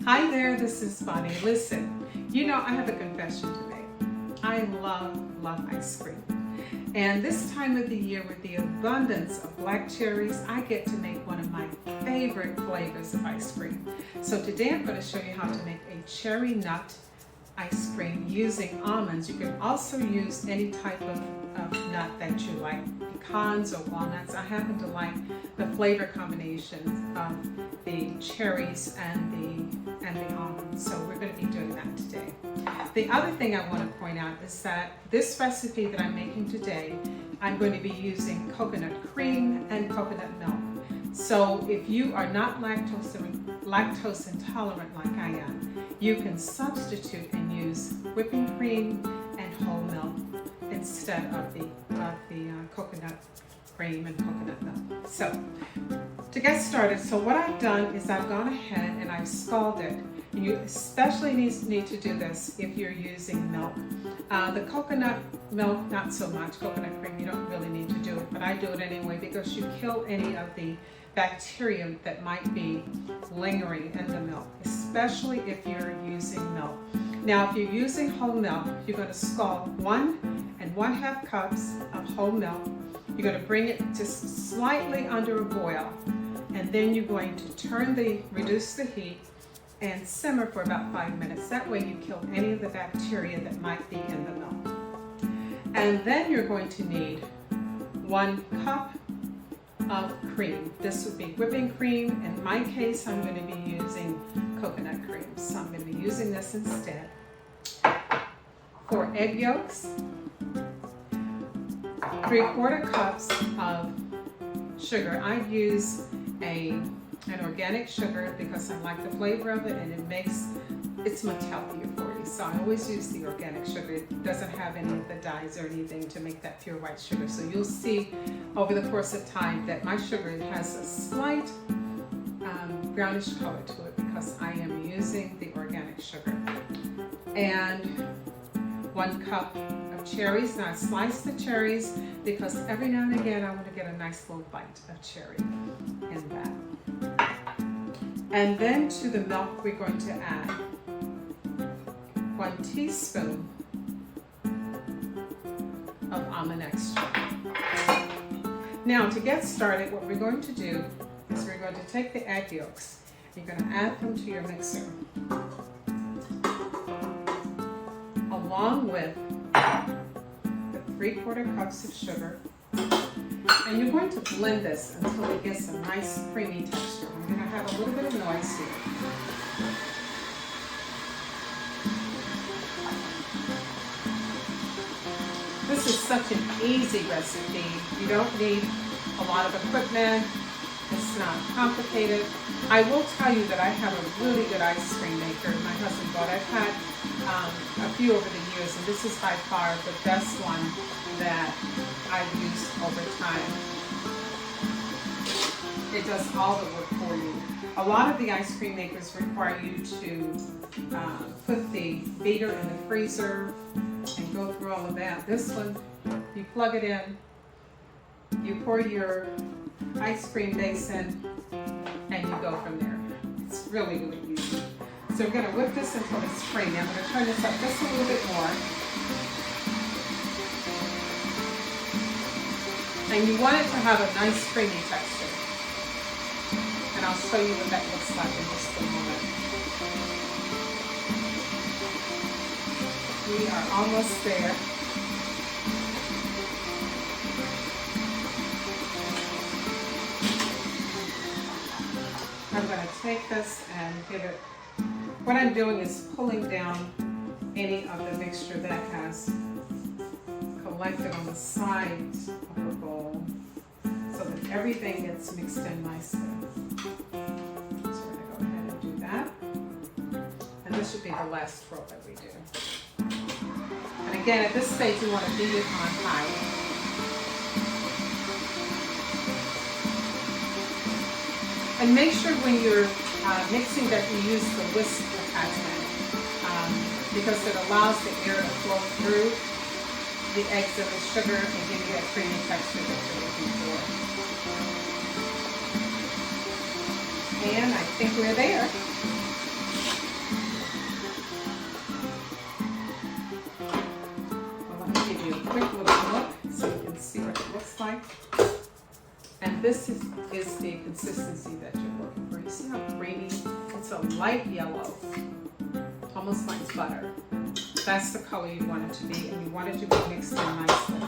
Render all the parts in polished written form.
Hi there, this is Bonnie. Listen, I have a confession to make. I love ice cream. And this time of the year, with the abundance of black cherries, I get to make one of my favorite flavors of ice cream. So today I'm going to show you how to make a cherry nut ice cream using almonds. You can also use any type of nut that you like, pecans or walnuts. I happen to like the flavor combination of the cherries and the almonds. So we're going to be doing that today. The other thing I want to point out is that this recipe that I'm making today, I'm going to be using coconut cream and coconut milk. So if you are not lactose intolerant like I am, you can substitute and use whipping cream and whole milk instead of the coconut cream and coconut milk. So to get started, so what I've done is I've gone ahead and I've scalded. You especially need to do this if you're using milk. The coconut milk, not so much. Coconut cream, you don't really need to do it, but I do it anyway because you kill any of the bacteria that might be lingering in the milk, especially if you're using milk. Now, if you're using whole milk, you're going to scald 1 1/2 cups of whole milk. You're going to bring it just slightly under a boil, and then you're going to reduce the heat and simmer for about 5 minutes. That way you kill any of the bacteria that might be in the milk. And then you're going to need 1 cup of cream. This would be whipping cream. In my case, I'm going to be using coconut cream, so I'm going to be using this instead. 4 egg yolks, 3/4 cups of sugar. I use an organic sugar because I like the flavor of it, and it's much healthier for you. So I always use the organic sugar. It doesn't have any of the dyes or anything to make that pure white sugar. So you'll see over the course of time that my sugar has a slight brownish color to it because I am using the organic sugar. And 1 cup of cherries. Now I slice the cherries because every now and again I want to get a nice little bite of cherry in that. And then to the milk we're going to add 1 teaspoon of almond extract. Now to get started, what we're going to do is we're going to take the egg yolks. You're going to add them to your mixer along with the 3/4 cups of sugar. And you're going to blend this until it gets a nice creamy texture. I'm going to have a little bit of noise here. This is such an easy recipe. You don't need a lot of equipment. It's not complicated. I will tell you that I have a really good ice cream maker my husband bought. I've had a few over the years, and this is by far the best one that I've used over time. It does all the work for you. A lot of the ice cream makers require you to put the beater in the freezer and go through all of that. This one, you plug it in, you pour your ice cream base in, and you go from there. It's really, really easy. So we're going to whip this until it's creamy. I'm going to turn this up just a little bit more. And you want it to have a nice creamy texture. And I'll show you what that looks like in just a moment. We are almost there. I'm going to take this and give it, what I'm doing is pulling down any of the mixture that has collected on the sides of the bowl so that everything gets mixed in nicely. So we're going to go ahead and do that. And this should be the last row that we do. And again, at this stage, you want to beat it on high. And make sure when you're mixing that you use the whisk attachment because it allows the air to flow through the eggs and the sugar and give you that creamy texture that you're looking for. And I think we're there. this is the consistency that you're looking for. You see how creamy? It's a light yellow, almost like butter. That's the color you want it to be, and you want it to be mixed in nicely.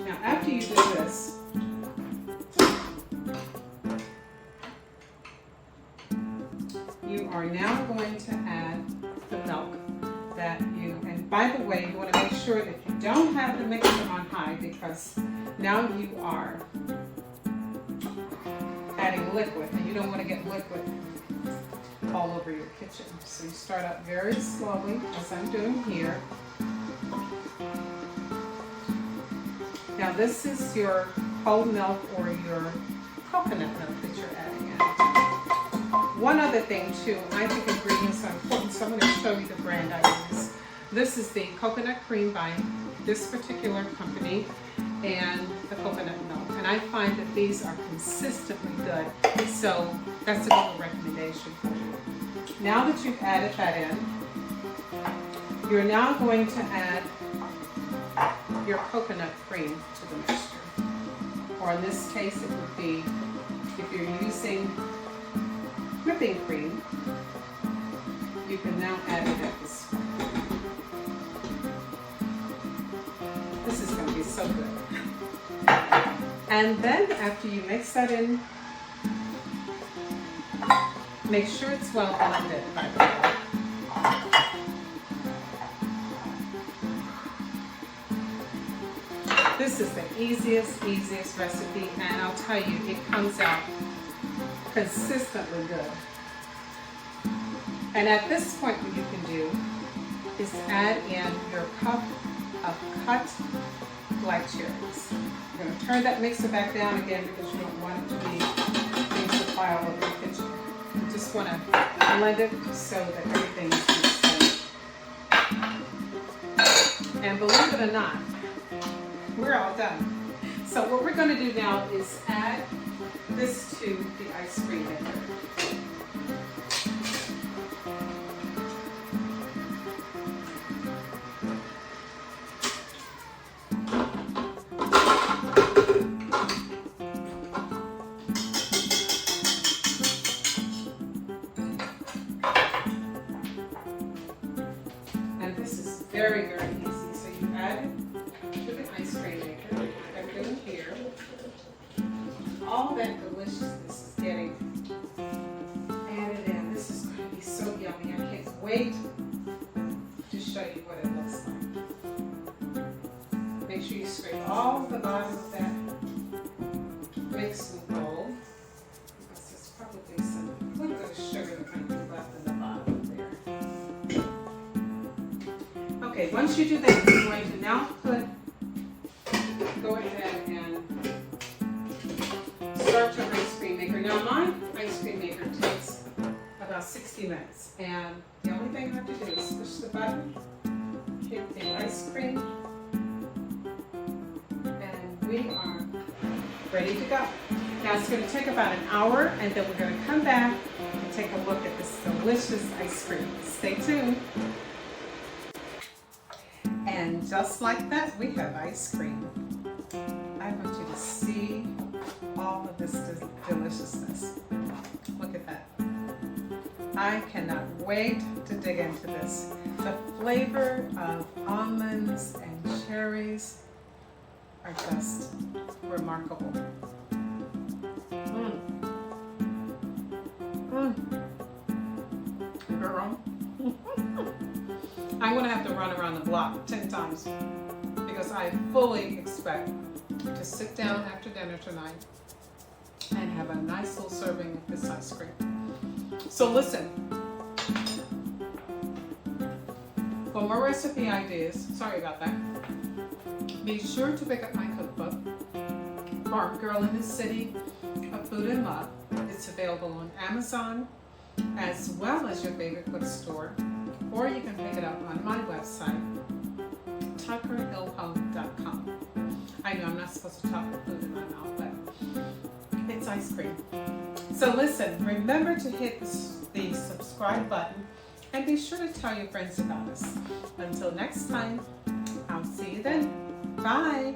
Now, after you do this, you are now going to add the milk that and by the way, you want to make sure that you don't have the mixer on high, because now you are adding liquid, and you don't want to get liquid all over your kitchen. So you start out very slowly, as I'm doing here. Now this is your whole milk or your coconut milk that you're adding in. One other thing too, I think ingredients are important, so I'm going to show you the brand I use. This is the coconut cream by this particular company, and the coconut milk. And I find that these are consistently good, so that's a good recommendation for you. Now that you've added that in, you're now going to add your coconut cream to the mixture. Or in this case, it would be, if you're using whipping cream, you can now add it at this point. This is going to be so good. And then after you mix that in, make sure it's well blended, by the way. This is the easiest recipe, and I'll tell you, it comes out consistently good. And at this point, what you can do is add in your cup of cut black cherries. You're going to turn that mixer back down again because you don't want it to be things to fly all over the kitchen. You just want to blend it so that everything is mixed in. And believe it or not, we're all done. So what we're going to do now is add this to the ice cream maker. And this is very, very easy. So you add it to the ice cream maker. Everything here. All that deliciousness is getting added in. This is going to be so yummy. I can't wait to show you what it looks like. Make sure you scrape all the bottom of that mixing bowl, because there's probably some little bit of sugar that might be left in the bottom there. Okay, once you do that, you're going to now go ahead and start your ice cream maker. Now my ice cream maker takes about 60 minutes, and the only thing you have to do is push the button, hit the ice cream, and we are ready to go. Now it's going to take about an hour, and then we're going to come back and take a look at this delicious ice cream. Stay tuned. And just like that, we have ice cream. I want you to see all of this deliciousness. Look at that. I cannot wait to dig into this. The flavor of almonds and cherries are just remarkable. Girl. I'm going to have to run around the block 10 times because I fully expect to sit down after dinner tonight and have a nice little serving of this ice cream. So listen, for more recipe ideas, sorry about that, be sure to pick up my cookbook, Farm Girl in the City of Food and Love. It's available on Amazon as well as your favorite bookstore, or you can pick it up on my website, tuckerhillhome.com. I know I'm not supposed to talk with food in my mouth, but it's ice cream. So listen, remember to hit the subscribe button and be sure to tell your friends about us. Until next time, I'll see you then. Bye.